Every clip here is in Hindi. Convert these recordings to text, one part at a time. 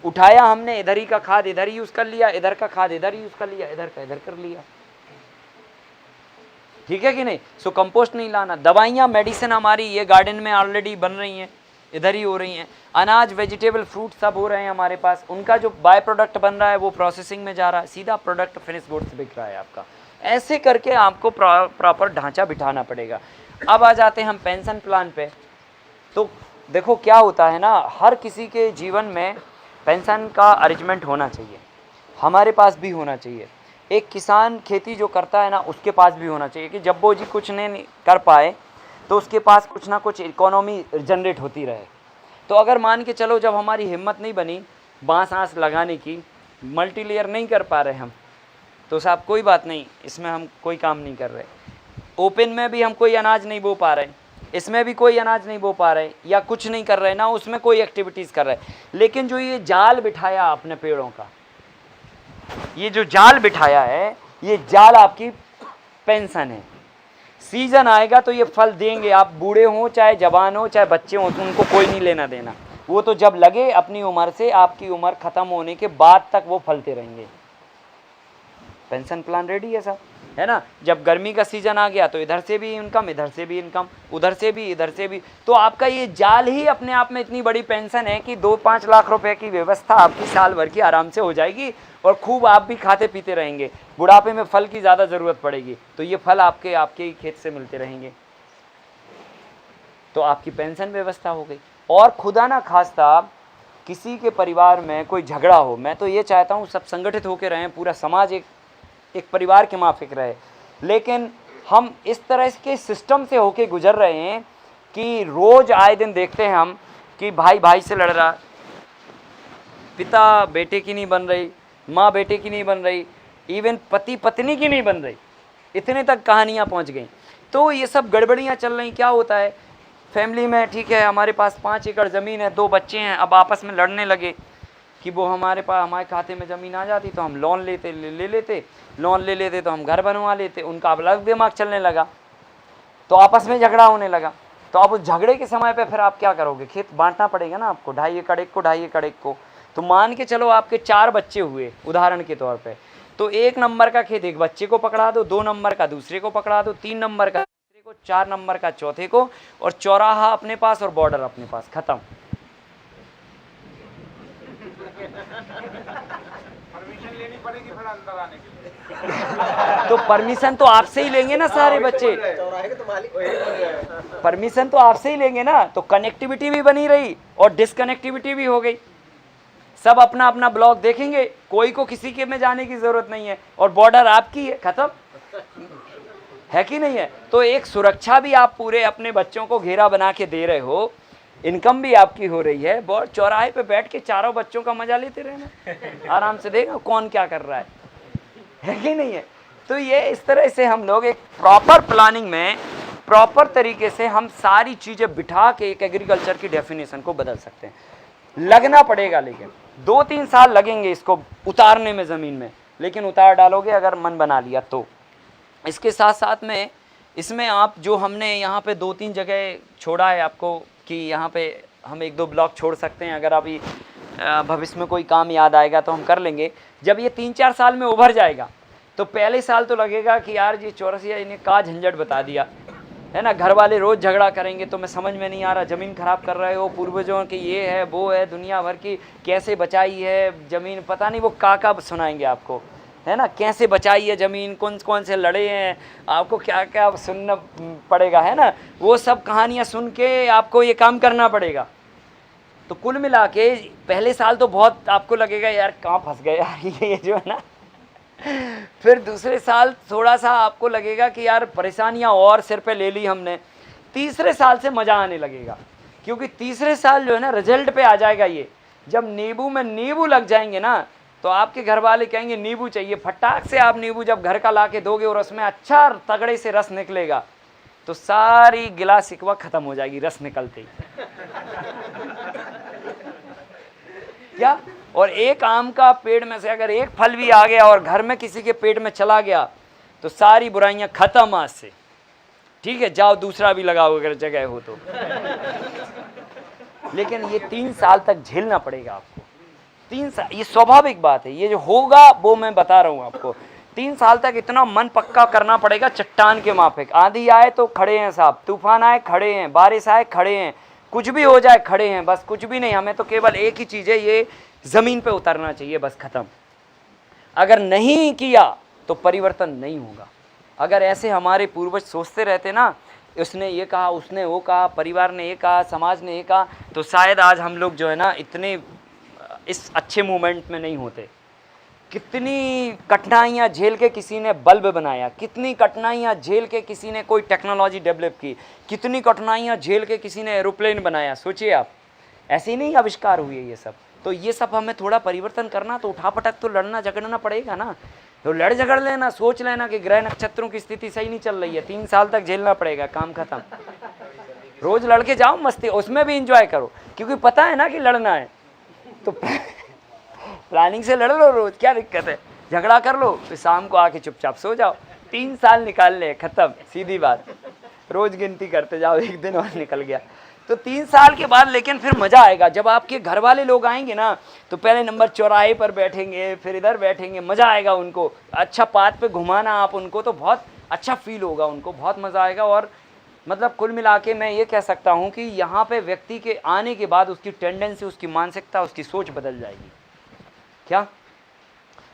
उठाया हमने, इधर ही का खाद इधर ही यूज कर लिया, इधर का खाद इधर यूज कर लिया, इधर का इधर कर लिया, ठीक है कि नहीं। सो कंपोस्ट नहीं लाना। दवाइयाँ मेडिसिन हमारी ये गार्डन में ऑलरेडी बन रही हैं, इधर ही हो रही हैं। अनाज वेजिटेबल फ्रूट सब हो रहे हैं हमारे पास, उनका जो बाय प्रोडक्ट बन रहा है वो प्रोसेसिंग में जा रहा है, सीधा प्रोडक्ट फिनिश गुड्स बिक रहा है आपका। ऐसे करके आपको प्रॉपर ढांचा बिठाना पड़ेगा। अब आ जाते हैं हम पेंशन प्लान पे। तो देखो क्या होता है ना, हर किसी के जीवन में पेंशन का अरेंजमेंट होना चाहिए, हमारे पास भी होना चाहिए। एक किसान खेती जो करता है ना उसके पास भी होना चाहिए कि जब वो जी कुछ नहीं कर पाए तो उसके पास कुछ ना कुछ इकोनॉमी जनरेट होती रहे। तो अगर मान के चलो जब हमारी हिम्मत नहीं बनी बांस आंस लगाने की, मल्टी लेयर नहीं कर पा रहे हम, तो साहब कोई बात नहीं, इसमें हम कोई काम नहीं कर रहे। ओपन में भी हम कोई अनाज नहीं बो पा रहे, इसमें भी कोई अनाज नहीं बो पा रहे, या कुछ नहीं कर रहे ना उसमें कोई एक्टिविटीज़ कर रहे। लेकिन जो ये जाल बिठाया आपने पेड़ों का, ये जो जाल बिठाया है, ये जाल आपकी पेंशन है। सीजन आएगा तो ये फल देंगे, आप बूढ़े हों चाहे जवान हो चाहे बच्चे हों, तो उनको कोई नहीं लेना देना। वो तो जब लगे अपनी उम्र से, आपकी उम्र खत्म होने के बाद तक वो फलते रहेंगे। पेंशन प्लान रेडी है साहब, है ना। जब गर्मी का सीजन आ गया तो इधर से भी इनकम, इधर से भी इनकम, उधर से भी इधर से भी। तो आपका ये जाल ही अपने आप में इतनी बड़ी पेंशन है कि 2-5 लाख रुपए की व्यवस्था आपकी साल भर की आराम से हो जाएगी, और खूब आप भी खाते पीते रहेंगे। बुढ़ापे में फल की ज़्यादा ज़रूरत पड़ेगी तो ये फल आपके ही खेत से मिलते रहेंगे। तो आपकी पेंशन व्यवस्था हो गई। और खुदा ना खास्ता किसी के परिवार में कोई झगड़ा हो, मैं तो ये चाहता हूँ सब संगठित होकर रहें, पूरा समाज एक परिवार के माफिक रहे। लेकिन हम इस तरह के सिस्टम से होके गुजर रहे हैं कि रोज़ आए दिन देखते हैं हम कि भाई भाई से लड़ रहा, पिता बेटे की नहीं बन रही, माँ बेटे की नहीं बन रही, इवन पति पत्नी की नहीं बन रही, इतने तक कहानियाँ पहुँच गई। तो ये सब गड़बड़ियाँ चल रही। क्या होता है फैमिली में, ठीक है हमारे पास 5 एकड़ ज़मीन है, 2 बच्चे हैं, अब आपस में लड़ने लगे कि वो हमारे खाते में ज़मीन आ जाती तो हम लोन ले लेते तो हम घर बनवा लेते। उनका अब अलग दिमाग चलने लगा तो आपस में झगड़ा होने लगा। तो अब उस झगड़े के समय पे फिर आप क्या करोगे, खेत बांटना पड़ेगा ना आपको, 2.5 एकड़ एक को, 2.5 एकड़ एक को। तो मान के चलो आपके 4 बच्चे हुए उदाहरण के तौर पे, तो 1 नंबर का खेत एक बच्चे को पकड़ा दो, 2 नंबर का दूसरे को पकड़ा दो, 3 नंबर का तीसरे को, 4 नंबर का चौथे को, और चौराहा अपने पास और बॉर्डर अपने पास, खत्म। परमिशन लेनी पड़ेगी फिर अंदर आने के लिए। तो परमिशन तो आपसे ही लेंगे ना सारे बच्चे, परमिशन तो आपसे ही लेंगे ना। तो कनेक्टिविटी भी बनी रही और डिसकनेक्टिविटी भी हो गई। सब अपना अपना ब्लॉक देखेंगे, कोई को किसी के में जाने की जरूरत नहीं है, और बॉर्डर आपकी है, खत्म है कि नहीं है। तो एक सुरक्षा भी आप पूरे अपने बच्चों को घेरा बना के दे रहे हो, इनकम भी आपकी हो रही है। बहुत चौराहे पे बैठ के चारों बच्चों का मजा लेते रहना, आराम से देखो कौन क्या कर रहा है कि नहीं है। तो ये इस तरह से हम लोग एक प्रॉपर प्लानिंग में, प्रॉपर तरीके से हम सारी चीज़ें बिठा के एक एग्रीकल्चर की डेफिनेशन को बदल सकते हैं। लगना पड़ेगा, लेकिन 2-3 साल लगेंगे इसको उतारने में ज़मीन में, लेकिन उतार डालोगे अगर मन बना लिया तो। इसके साथ साथ में इसमें आप जो हमने यहाँ पे 2-3 जगह छोड़ा है आपको कि यहाँ पे हम 1-2 ब्लॉक छोड़ सकते हैं, अगर अभी भविष्य में कोई काम याद आएगा तो हम कर लेंगे। जब ये 3-4 साल में उभर जाएगा तो पहले साल तो लगेगा कि यार ये चौरसिया इन्हें का झंझट बता दिया है ना। घर वाले रोज़ झगड़ा करेंगे तो मैं समझ में नहीं आ रहा, ज़मीन खराब कर रहे हो, पूर्वजों की ये है वो है, दुनिया भर की कैसे बचाई है ज़मीन, पता नहीं वो का सुनाएंगे आपको, है ना। कैसे बचाई है ज़मीन, कौन कौन से लड़े हैं, आपको क्या क्या सुनना पड़ेगा, है ना। वो सब कहानियाँ सुन के आपको ये काम करना पड़ेगा। तो कुल मिला के पहले साल तो बहुत आपको लगेगा यार कहाँ फंस गए यार ये जो है ना। फिर दूसरे साल थोड़ा सा आपको लगेगा कि यार परेशानियाँ और सिर पे ले ली हमने। तीसरे साल से मज़ा आने लगेगा, क्योंकि तीसरे साल जो है ना रिजल्ट पे आ जाएगा ये। जब नींबू में नींबू लग जाएंगे ना तो आपके घर वाले कहेंगे नींबू चाहिए, फटाक से आप नींबू जब घर का ला के दोगे और उसमें अच्छा तगड़े से रस निकलेगा तो सारी गिला शिकवा खत्म हो जाएगी रस निकलते ही। क्या, और एक आम का पेड़ में से अगर एक फल भी आ गया और घर में किसी के पेट में चला गया तो सारी बुराइयां खत्म आज से, ठीक है। जाओ दूसरा भी लगाओ अगर जगह हो तो। लेकिन ये 3 साल तक झेलना पड़ेगा आपको, 3 साल, ये स्वाभाविक बात है, ये जो होगा वो मैं बता रहा हूँ आपको। 3 साल तक इतना मन पक्का करना पड़ेगा चट्टान के माफिक। आंधी आए तो खड़े हैं साहब, तूफान आए खड़े हैं, बारिश आए खड़े हैं, कुछ भी हो जाए खड़े हैं, बस कुछ भी नहीं, हमें तो केवल एक ही चीज़ है, ये ज़मीन पे उतरना चाहिए, बस ख़त्म। अगर नहीं किया तो परिवर्तन नहीं होगा। अगर ऐसे हमारे पूर्वज सोचते रहते ना, उसने ये कहा, उसने वो कहा, परिवार ने ये कहा, समाज ने ये कहा, तो शायद आज हम लोग जो है ना इतने इस अच्छे मूवमेंट में नहीं होते। कितनी कठिनाइयाँ झेल के किसी ने बल्ब बनाया, कितनी कठिनाइयाँ झेल के किसी ने कोई टेक्नोलॉजी डेवलप की, कितनी कठिनाइयाँ झेल के किसी ने एरोप्लेन बनाया। सोचिए आप, ऐसे ही नहीं आविष्कार हुए ये सब। तो ये सब हमें थोड़ा परिवर्तन करना, तो उठापटक तो लड़ना झगड़ना पड़ेगा ना। तो लड़ झगड़ लेना, सोच लेना कि ग्रह नक्षत्रों की स्थिति सही नहीं चल रही है, 3 साल तक झेलना पड़ेगा, काम खत्म। रोज लड़के जाओ, मस्ती, उसमें भी इंजॉय करो, क्योंकि पता है ना कि लड़ना है, तो प्लानिंग से लड़ लो रोज, क्या दिक्कत है, झगड़ा कर लो, फिर शाम को आके चुपचाप सो जाओ। 3 साल निकाल ले, खत्म, सीधी बात। रोज गिनती करते जाओ, एक दिन और निकल गया। तो 3 साल के बाद लेकिन फिर मज़ा आएगा, जब आपके घर वाले लोग आएंगे ना, तो पहले नंबर चौराहे पर बैठेंगे, फिर इधर बैठेंगे, मज़ा आएगा उनको। अच्छा पाथ पे घुमाना आप उनको, तो बहुत अच्छा फील होगा उनको, बहुत मज़ा आएगा। और मतलब कुल मिला के मैं ये कह सकता हूँ कि यहाँ पे व्यक्ति के आने के बाद उसकी टेंडेंसी, उसकी मानसिकता, उसकी सोच बदल जाएगी। क्या?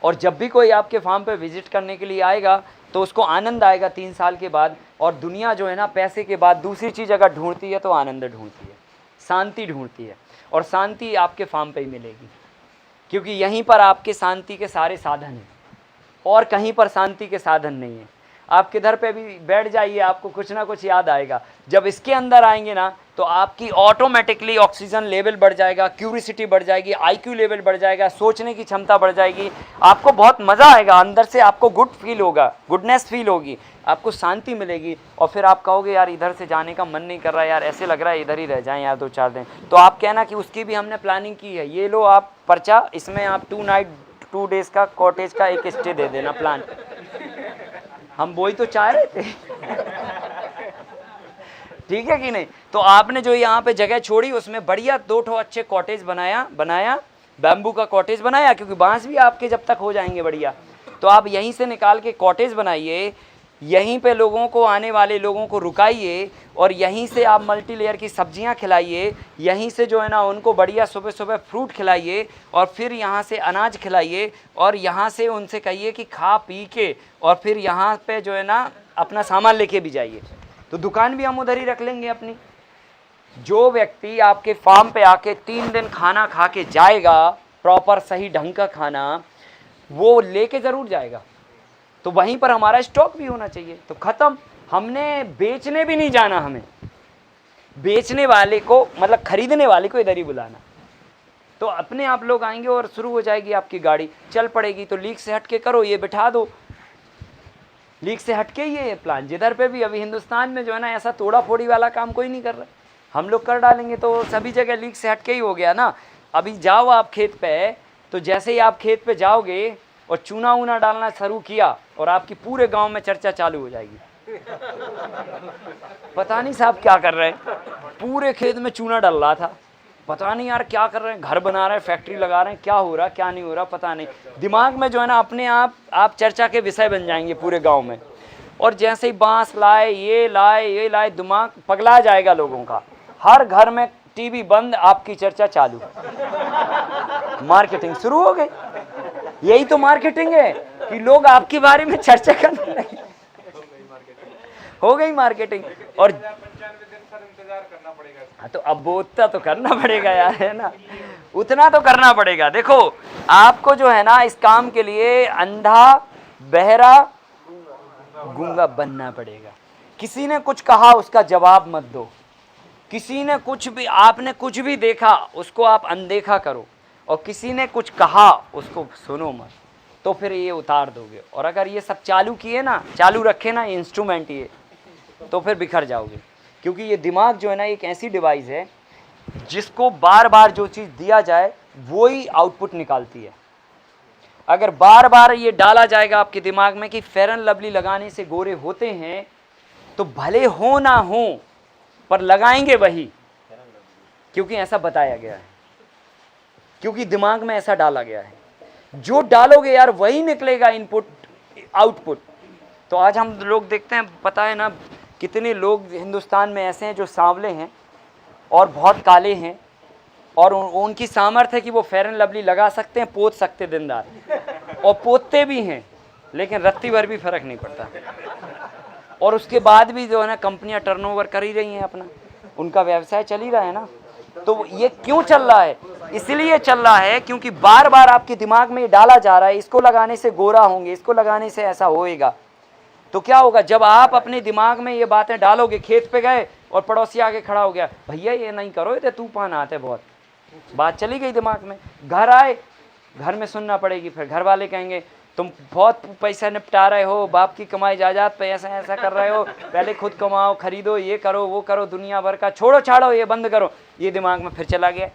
और जब भी कोई आपके फार्म पे विजिट करने के लिए आएगा तो उसको आनंद आएगा 3 साल के बाद। और दुनिया जो है ना पैसे के बाद दूसरी चीज़ अगर ढूंढती है तो आनंद ढूंढती है, शांति ढूंढती है, और शांति आपके फार्म पे ही मिलेगी, क्योंकि यहीं पर आपके शांति के सारे साधन हैं, और कहीं पर शांति के साधन नहीं है। आप किधर पे भी बैठ जाइए, आपको कुछ ना कुछ याद आएगा। जब इसके अंदर आएंगे ना तो आपकी ऑटोमेटिकली ऑक्सीजन लेवल बढ़ जाएगा, क्यूरियोसिटी बढ़ जाएगी, आईक्यू लेवल बढ़ जाएगा, सोचने की क्षमता बढ़ जाएगी, आपको बहुत मज़ा आएगा, अंदर से आपको गुड फील होगा, गुडनेस फील होगी, आपको शांति मिलेगी। और फिर आप कहोगे यार इधर से जाने का मन नहीं कर रहा है, यार ऐसे लग रहा है इधर ही रह जाएं यार 2-4 दिन, तो आप कहना कि उसकी भी हमने प्लानिंग की है, ये लो आप पर्चा, इसमें आप 2 नाइट 2 डेज़ का कॉटेज का एक स्टे दे देना प्लान। हम वही तो चाह रहे थे। ठीक है कि नहीं? तो आपने जो यहाँ पे जगह छोड़ी उसमें बढ़िया 2 अच्छे कॉटेज बनाया, बैम्बू का कॉटेज बनाया, क्योंकि बांस भी आपके जब तक हो जाएंगे बढ़िया, तो आप यहीं से निकाल के कॉटेज बनाइए, यहीं पे लोगों को, आने वाले लोगों को रुकाइए, और यहीं से आप मल्टी लेयर की सब्जियां खिलाइए, यहीं से जो है ना उनको बढ़िया सुबह सुबह फ्रूट खिलाइए, और फिर यहाँ से अनाज खिलाइए, और यहाँ से उनसे कहिए कि खा पी के और फिर यहाँ पे जो है ना अपना सामान लेके भी जाइए। तो दुकान भी हम उधर ही रख लेंगे अपनी। जो व्यक्ति आपके फार्म पे आके 3 दिन खाना खा के जाएगा, प्रॉपर सही ढंग का खाना, वो लेके ज़रूर जाएगा, तो वहीं पर हमारा स्टॉक भी होना चाहिए। तो ख़त्म, हमने बेचने भी नहीं जाना, हमें बेचने वाले को, मतलब खरीदने वाले को इधर ही बुलाना, तो अपने आप लोग आएंगे और शुरू हो जाएगी आपकी गाड़ी, चल पड़ेगी। तो लीक से हटके करो, ये बिठा दो, लीक से हटके ये प्लान जिधर पे भी। अभी हिंदुस्तान में जो है ना ऐसा तोड़ा फोड़ी वाला काम कोई नहीं कर रहा, हम लोग कर डालेंगे तो सभी जगह लीक से हटके ही हो गया ना। अभी जाओ आप खेत पे, तो जैसे ही आप खेत पे जाओगे और चूना वूना डालना शुरू किया, और आपकी पूरे गांव में चर्चा चालू हो जाएगी, पता नहीं साहब क्या कर रहे हैं, पूरे खेत में चूना डल रहा था, पता नहीं यार क्या कर रहे हैं, घर बना रहे हैं, फैक्ट्री लगा रहे हैं, क्या हो रहा क्या नहीं हो रहा पता नहीं। दिमाग में जो है ना अपने आप चर्चा के विषय बन जाएंगे पूरे गांव में। और जैसे ही बांस लाए, ये लाए, दिमाग पगला जाएगा लोगों का। हर घर में टीवी बंद, आपकी चर्चा चालू, मार्केटिंग शुरू हो गई। यही तो मार्केटिंग है कि लोग आपके बारे में चर्चा करने लगे, हो गई मार्केटिंग। और 95 दिन सर इंतजार करना पड़ेगा। तो अब वो उतना तो करना पड़ेगा यार, है ना, उतना तो करना पड़ेगा। देखो आपको जो है ना इस काम के लिए अंधा, बहरा, गूंगा बनना पड़ेगा। किसी ने कुछ कहा उसका जवाब मत दो, किसी ने कुछ भी, आपने कुछ भी देखा उसको आप अनदेखा करो, और किसी ने कुछ कहा उसको सुनो मत, तो फिर ये उतार दोगे। और अगर ये सब चालू किए ना, चालू रखे ना इंस्ट्रूमेंट ये, तो फिर बिखर जाओगे। क्योंकि ये दिमाग जो है ना एक ऐसी डिवाइस है जिसको बार बार जो चीज़ दिया जाए वो ही आउटपुट निकालती है। अगर बार बार ये डाला जाएगा आपके दिमाग में कि फेयर एंड लवली लगाने से गोरे होते हैं, तो भले हो ना हो पर लगाएंगे वही, क्योंकि ऐसा बताया गया है। क्योंकि दिमाग में ऐसा डाला गया है। जो डालोगे यार वही निकलेगा, इनपुट आउटपुट। तो आज हम लोग देखते हैं, पता है ना कितने लोग हिंदुस्तान में ऐसे हैं जो सांवले हैं और बहुत काले हैं, और उनकी सामर्थ्य है कि वो फेयर एंड लवली लगा सकते हैं, पोत सकते दिन रात, और पोतते भी हैं, लेकिन रत्ती भर भी फर्क नहीं पड़ता। और उसके बाद भी जो है ना कंपनियां टर्नओवर कर ही रही हैं, अपना उनका व्यवसाय चल ही रहा है ना। तो ये क्यों चल रहा है? इसलिए चल रहा है क्योंकि बार बार आपके दिमाग में ये डाला जा रहा है, इसको लगाने से गोरा होंगे, इसको लगाने से ऐसा होएगा। तो क्या होगा जब आप अपने दिमाग में ये बातें डालोगे, खेत पे गए और पड़ोसी आके खड़ा हो गया, भैया ये नहीं करो, ये तूफान आते बहुत, बात चली गई दिमाग में। घर आए, घर में सुनना पड़ेगी, फिर घर वाले कहेंगे तुम बहुत पैसा निपटा रहे हो, बाप की कमाई जायदाद पे ऐसा ऐसा कर रहे हो, पहले खुद कमाओ, खरीदो, ये करो वो करो, दुनिया भर का छोड़ो छाड़ो, ये बंद करो। ये दिमाग में फिर चला गया।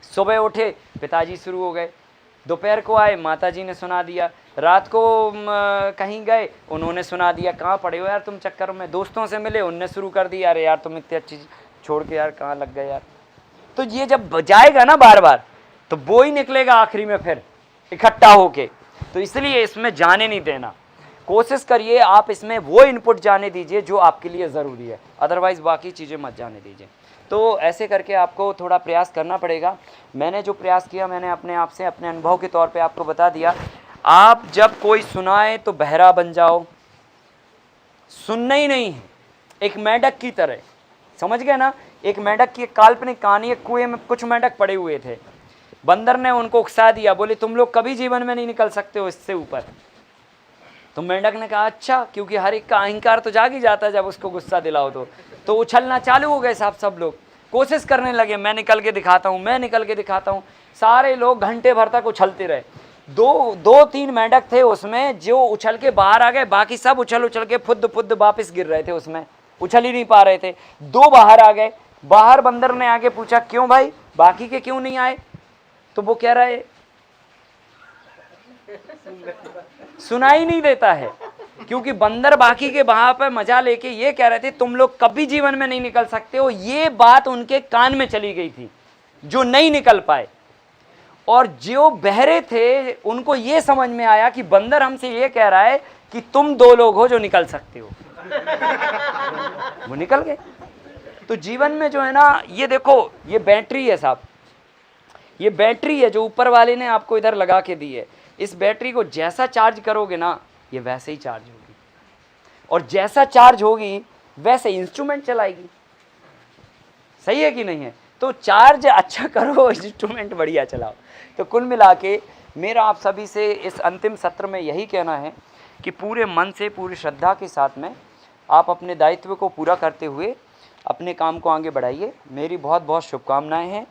सुबह उठे, पिताजी शुरू हो गए, दोपहर को आए, माताजी ने सुना दिया, रात को कहीं गए, उन्होंने सुना दिया, कहाँ पड़े हो यार तुम चक्कर में, दोस्तों से मिले, उनने शुरू कर दिया, अरे यार तुम इतनी अच्छी छोड़ के यार कहाँ लग गए यार। तो ये जब जाएगा ना बार बार, तो वो ही निकलेगा आखिरी में फिर इकट्ठा होके। तो इसलिए इसमें जाने नहीं देना, कोशिश करिए आप इसमें वो इनपुट जाने दीजिए जो आपके लिए ज़रूरी है, अदरवाइज बाकी चीज़ें मत जाने दीजिए। तो ऐसे करके आपको थोड़ा प्रयास करना पड़ेगा। मैंने जो प्रयास किया, मैंने अपने आप से, अपने अनुभव के तौर पे आपको बता दिया। आप जब कोई सुनाए तो बहरा बन जाओ, सुनना ही नहीं है, एक मेंढक की तरह, समझ गए ना। एक मेंढक की काल्पनिक कहानी, एक कुएं में कुछ मेंढक पड़े हुए थे, बंदर ने उनको उकसा दिया, बोले तुम लोग कभी जीवन में नहीं निकल सकते हो इससे ऊपर। तो मेंढक ने कहा अच्छा, क्योंकि हर एक का अहंकार तो जाग ही जाता है जब उसको गुस्सा दिलाओ। तो उछलना चालू हो गए साहब, सब लोग कोशिश करने लगे, मैं निकल के दिखाता हूँ, मैं निकल के दिखाता हूँ। सारे लोग घंटे भर तक उछलते रहे। दो तीन मेंढक थे उसमें जो उछल के बाहर आ गए, बाकी सब उछल के फुद्द फुद्द वापस गिर रहे थे, उसमें उछल ही नहीं पा रहे थे। दो बाहर आ गए, बाहर बंदर ने आगे पूछा क्यों भाई, बाकी के क्यों नहीं आए? तो वो कह रहे सुनाई नहीं देता है, क्योंकि बंदर बाकी के वहां पर मजा लेके ये कह रहे थे तुम लोग कभी जीवन में नहीं निकल सकते हो। ये बात उनके कान में चली गई थी जो नहीं निकल पाए, और जो बहरे थे उनको ये समझ में आया कि बंदर हमसे ये कह रहा है कि तुम दो लोग हो जो निकल सकते हो। वो निकल गए। तो जीवन में जो है ना, ये देखो ये बैटरी है साहब, ये बैटरी है जो ऊपर वाले ने आपको इधर लगा के दी है। इस बैटरी को जैसा चार्ज करोगे ना, ये वैसे ही चार्ज होगी, और जैसा चार्ज होगी वैसे इंस्ट्रूमेंट चलाएगी। सही है कि नहीं है? तो चार्ज अच्छा करो, इंस्ट्रूमेंट बढ़िया चलाओ। तो कुल मिला के मेरा आप सभी से इस अंतिम सत्र में यही कहना है कि पूरे मन से, पूरी श्रद्धा के साथ में आप अपने दायित्व को पूरा करते हुए अपने काम को आगे बढ़ाइए। मेरी बहुत बहुत शुभकामनाएं हैं।